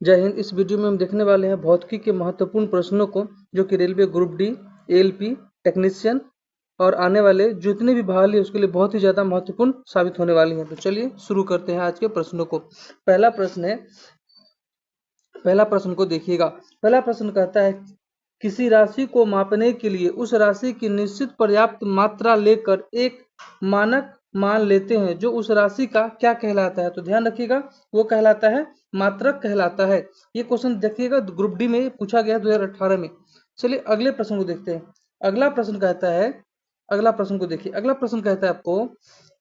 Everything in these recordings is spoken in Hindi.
जय हिंद। इस वीडियो में हम देखने वाले हैं भौतिकी के महत्वपूर्ण प्रश्नों को, जो कि railway group D, ALP, technician और आने वाले जितने भी बहाली है उसके लिए बहुत ही ज़्यादा महत्वपूर्ण साबित होने वाली हैं। तो चलिए शुरू करते हैं आज के प्रश्नों को। पहला प्रश्न को देखिएगा। पहला प्रश्न कहता है, किसी राशि को मापने के लिए उस राशि की निश्चित पर्याप्त मात्रा लेकर एक मानक मान लेते हैं, जो उस राशि का क्या कहलाता है? तो ध्यान रखिएगा, वो कहलाता है मात्रक कहलाता है। ये क्वेश्चन देखिएगा ग्रुप डी में पूछा गया 2018 में। चलिए अगले प्रश्न को देखते हैं। अगला प्रश्न कहता है, अगला प्रश्न को देखिए। अगला प्रश्न कहता है आपको,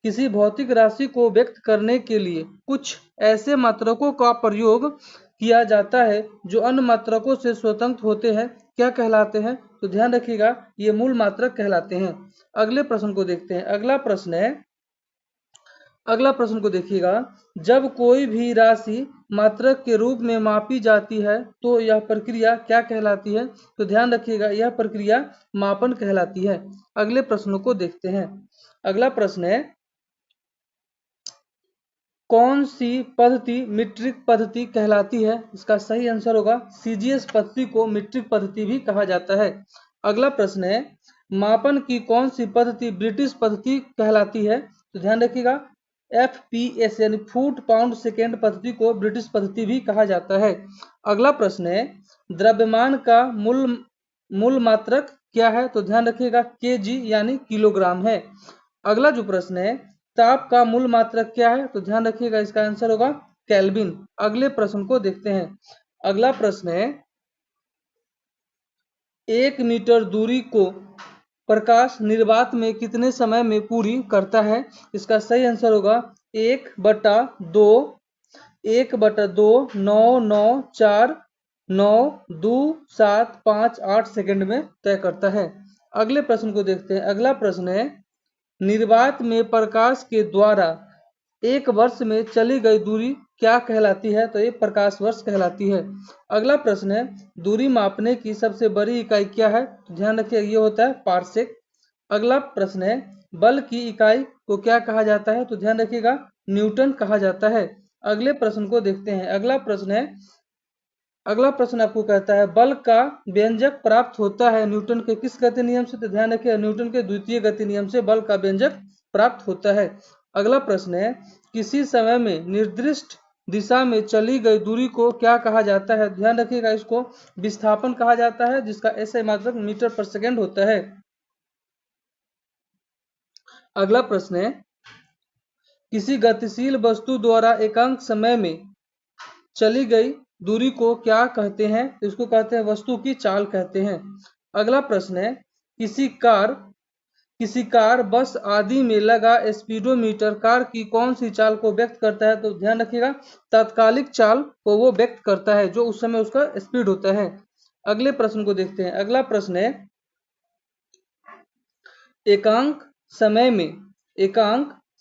किसी भौतिक राशि को व्यक्त करने के लिए कुछ ऐसे मात्रकों का प्रयोग किया जाता है जो अन्य मात्रकों से स्वतंत्र होते हैं, क्या कहलाते हैं? तो ध्यान रखिएगा, ये मूल मात्रक कहलाते हैं। अगले प्रश्न को देखते हैं। अगला प्रश्न को देखिएगा, जब कोई भी राशि मात्रक के रूप में मापी जाती है तो यह प्रक्रिया क्या कहलाती है? तो ध्यान रखिएगा, यह प्रक्रिया मापन कहलाती है। अगले प्रश्नों को देखते हैं। अगला प्रश्न है, कौन सी पद्धति मीट्रिक पद्धति कहलाती है? इसका सही आंसर होगा सीजीएस पद्धति को मीट्रिक पद्धति भी कहा जाता है। अगला प्रश्न है, मापन की कौन सी पद्धति ब्रिटिश पद्धति कहलाती है? तो ध्यान रखिएगा, FPS यानी फुट पाउंड सेकेंड पद्धति को ब्रिटिश पद्धति भी कहा जाता है। अगला प्रश्न है, द्रव्यमान का मूल मात्रक क्या है? तो ध्यान रखिएगा केजी यानी किलोग्राम है। अगला जो प्रश्न है, ताप का मूल मात्रक क्या है? तो ध्यान रखिएगा, इसका आंसर होगा केल्विन। अगले प्रश्न को देखते हैं। अगला प्रश्न है, 1 मीटर दूरी को प्रकाश निर्वात में कितने समय में पूरी करता है? इसका सही आंसर होगा 1/2 99492 सेकंड में तय करता है। अगले प्रश्न को देखते हैं। अगला प्रश्न है, निर्वात में प्रकाश के द्वारा 1 वर्ष में चली गई दूरी क्या कहलाती है? तो ये प्रकाश वर्ष कहलाती है। अगला प्रश्न है, दूरी मापने की सबसे बड़ी इकाई क्या है? तो ध्यान रखिए, ये होता है पारसेक। अगला प्रश्न है, बल की इकाई को क्या कहा जाता है? तो ध्यान रखिएगा, न्यूटन कहा जाता है। अगले प्रश्न को देखते हैं। अगला प्रश्न आपको कहता है, बल का व्यंजक प्राप्त होता है न्यूटन के किस गति नियम से? तो ध्यान रखिए, न्यूटन के द्वितीय गति नियम से बल का व्यंजक प्राप्त होता है। अगला प्रश्न है, किसी समय में निर्दिष्ट दिशा में चली गई दूरी को क्या कहा जाता है? ध्यान रखिएगा, इसको विस्थापन कहा जाता है, जिसका SI मात्रक मीटर पर सेकेंड होता है। अगला प्रश्न है, किसी गतिशील वस्तु द्वारा एकांक समय में चली गई दूरी को क्या कहते हैं? इसको कहते हैं वस्तु की चाल कहते हैं। अगला प्रश्न है, किसी कार बस आदि में लगा स्पीडोमीटर कार की कौन सी चाल को व्यक्त करता है? तो ध्यान रखिएगा, तात्कालिक चाल को वो व्यक्त करता है जो उस समय उसका स्पीड होता है। अगले प्रश्न को देखते हैं। अगला प्रश्न है, एकांक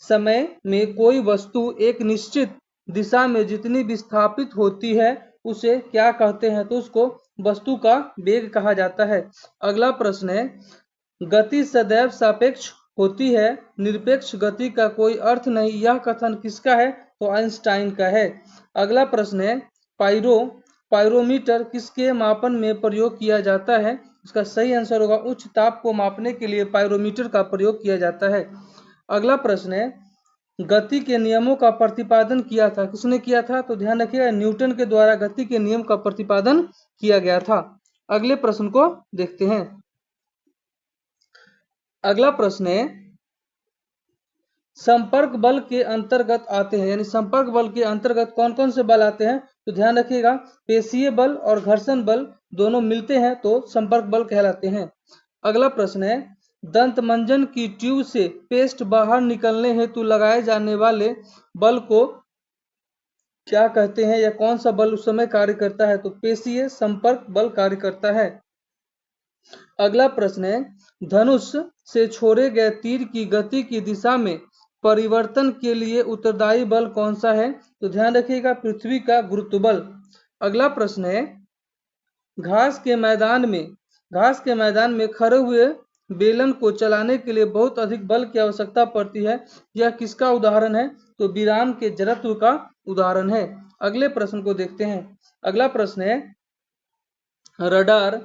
समय में कोई वस्तु एक निश्चित दिशा में जितनी विस्थापित होती है उसे क्या कहते हैं? तो उसको वस्तु का वेग कहा जाता है। अगला प्रश्न है, गति सदैव सापेक्ष होती है, निरपेक्ष गति का कोई अर्थ नहीं, यह कथन किसका है? तो आइंस्टाइन का है। अगला प्रश्न है, पायरोमीटर किसके मापन में प्रयोग किया जाता है? इसका सही आंसर होगा उच्च ताप को मापने के लिए पायरोमीटर का प्रयोग किया जाता है। अगला प्रश्न है, गति के नियमों का प्रतिपादन किया था, किसने किया था? तो ध्यान रखिएगा, न्यूटन के द्वारा गति के नियम का प्रतिपादन किया गया था। अगले प्रश्न को देखते हैं। अगला प्रश्न है, संपर्क बल के अंतर्गत आते हैं, यानी संपर्क बल के अंतर्गत कौन कौन से बल आते हैं? तो ध्यान रखिएगा, पेशीय बल और घर्षण बल दोनों मिलते हैं तो संपर्क बल कहलाते हैं। अगला प्रश्न है, दंत मंजन की ट्यूब से पेस्ट बाहर निकलने हेतु लगाए जाने वाले बल को क्या कहते हैं, या कौन सा बल उस समय कार्य करता है? तो पेशीय संपर्क बल कार्य करता है। अगला प्रश्न है, धनुष से छोड़े गए तीर की गति की दिशा में परिवर्तन के लिए उत्तरदायी बल कौन सा है? तो ध्यान रखिएगा, पृथ्वी का गुरुत्व बल। अगला प्रश्न है, घास के मैदान में खड़े हुए बेलन को चलाने के लिए बहुत अधिक बल की आवश्यकता पड़ती है, यह किसका उदाहरण है? तो विराम के जड़त्व का उदाहरण है। अगले प्रश्न को देखते हैं। अगला प्रश्न है रडार।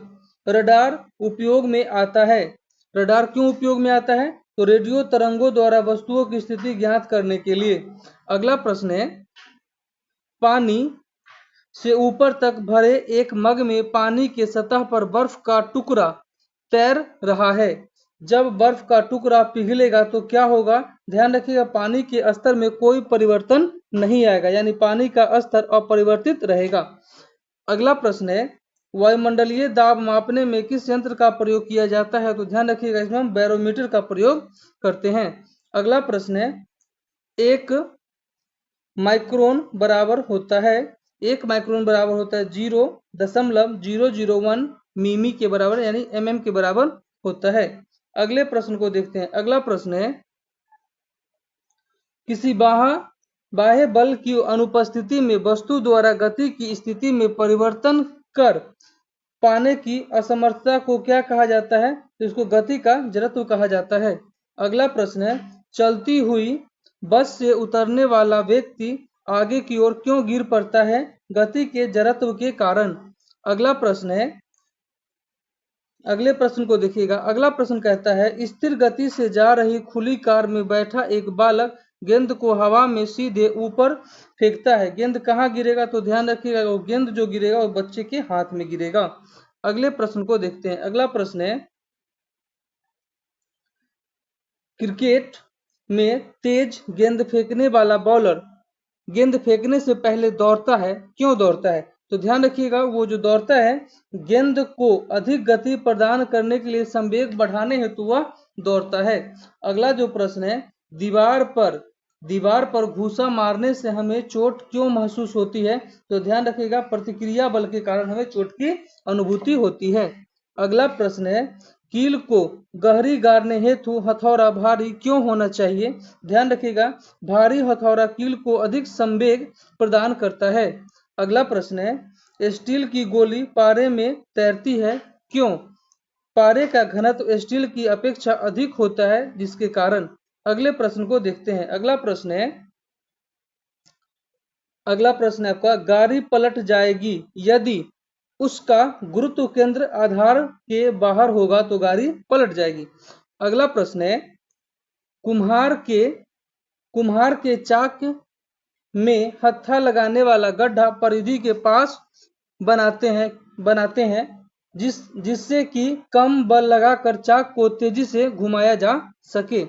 रडार उपयोग में आता है। रडार क्यों उपयोग में आता है? तो रेडियो तरंगों द्वारा वस्तुओं की स्थिति ज्ञात करने के लिए। अगला प्रश्न है पानी से ऊपर तक भरे एक मग में पानी के सतह पर बर्फ का टुकड़ा तैर रहा है। जब बर्फ का टुकड़ा पिघलेगा तो क्या होगा? ध्यान रखिएगा, पानी के स्तर में कोई परिवर्तन नहीं आएगा, यानी पानी का स्तर अपरिवर्तित रहेगा। अगला प्रश्न है वायुमंडलीय दाब मापने में किस यंत्र का प्रयोग किया जाता है? तो ध्यान रखिएगा, इसमें हम बैरोमीटर का प्रयोग करते हैं। अगला प्रश्न है 1 माइक्रोन बराबर होता है 0.001 मिमी के बराबर, यानी mm के बराबर होता है। अगले प्रश्न को देखते हैं। अगला प्रश्न है किसी बाह्य बल की अनुपस्थिति में वस्तु द्वारा गति की स्थिति में परिवर्तन कर पाने की असमर्थता को क्या कहा जाता है? तो इसको गति का जड़त्व कहा जाता है। अगला प्रश्न है चलती हुई बस से उतरने वाला व्यक्ति आगे की ओर क्यों गिर पड़ता है? गति के जड़त्व के कारण। अगला प्रश्न है, अगले प्रश्न को देखिएगा। अगला प्रश्न कहता है स्थिर गति से जा रही खुली कार में बैठा एक बालक गेंद को हवा में सीधे ऊपर फेंकता है। गेंद कहाँ गिरेगा? तो ध्यान रखिएगा, वो गेंद जो गिरेगा वो बच्चे के हाथ में गिरेगा। अगले प्रश्न को देखते हैं। अगला प्रश्न है क्रिकेट में तेज गेंद फेंकने वाला बॉलर गेंद फेंकने से पहले दौड़ता है, क्यों दौड़ता है? तो ध्यान रखिएगा, वो जो दौड़ता है गेंद को अधिक गति प्रदान करने के लिए संवेग बढ़ाने हेतु वह दौड़ता है। अगला जो प्रश्न है दीवार पर घूसा मारने से हमें चोट क्यों महसूस होती है? तो ध्यान रखिएगा, प्रतिक्रिया बल के कारण हमें चोट की अनुभूति होती है। अगला प्रश्न है कील को गहरी गाड़ने हेतु हथौड़ा भारी क्यों होना चाहिए? ध्यान रखिएगा, भारी हथौड़ा कील को अधिक संवेग प्रदान करता है। अगला प्रश्न है स्टील की गोली पारे में तैरती है, क्यों? पारे का घनत्व स्टील की अपेक्षा अधिक होता है, जिसके कारण। अगले प्रश्न को देखते हैं। अगला प्रश्न है आपका गाड़ी पलट जाएगी यदि उसका गुरुत्व केंद्र आधार के बाहर होगा तो गाड़ी पलट जाएगी। अगला प्रश्न है कुम्हार के चाक में हत्था लगाने वाला गड्ढा परिधि के पास बनाते हैं जिससे कि कम बल लगाकर चाक को तेजी से घुमाया जा सके।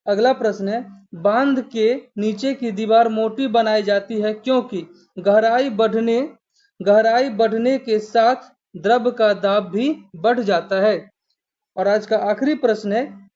अगला प्रश्न है बांध के नीचे की दीवार मोटी बनाई जाती है क्योंकि गहराई बढ़ने के साथ द्रव का दाब भी बढ़ जाता है। और आज का आखिरी प्रश्न है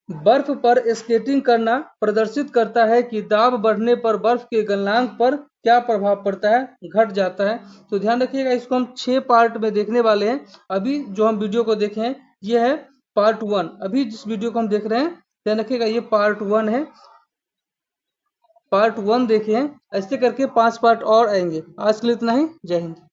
बर्फ पर स्केटिंग करना प्रदर्शित करता है कि दाब बढ़ने पर बर्फ के गलनांक पर क्या प्रभाव पड़ता है? घट जाता है। तो ध्यान रखिएगा, इसको हम 6 पार्ट में देखने वाले हैं। अभी जो हम वीडियो को देखे हैं ये है पार्ट 1। अभी जिस वीडियो को हम देख रहे हैं ध्यान रखिएगा ये पार्ट 1 है। पार्ट 1 देखें, ऐसे करके 5 पार्ट और आएंगे। आज के लिए इतना ही। जय हिंद।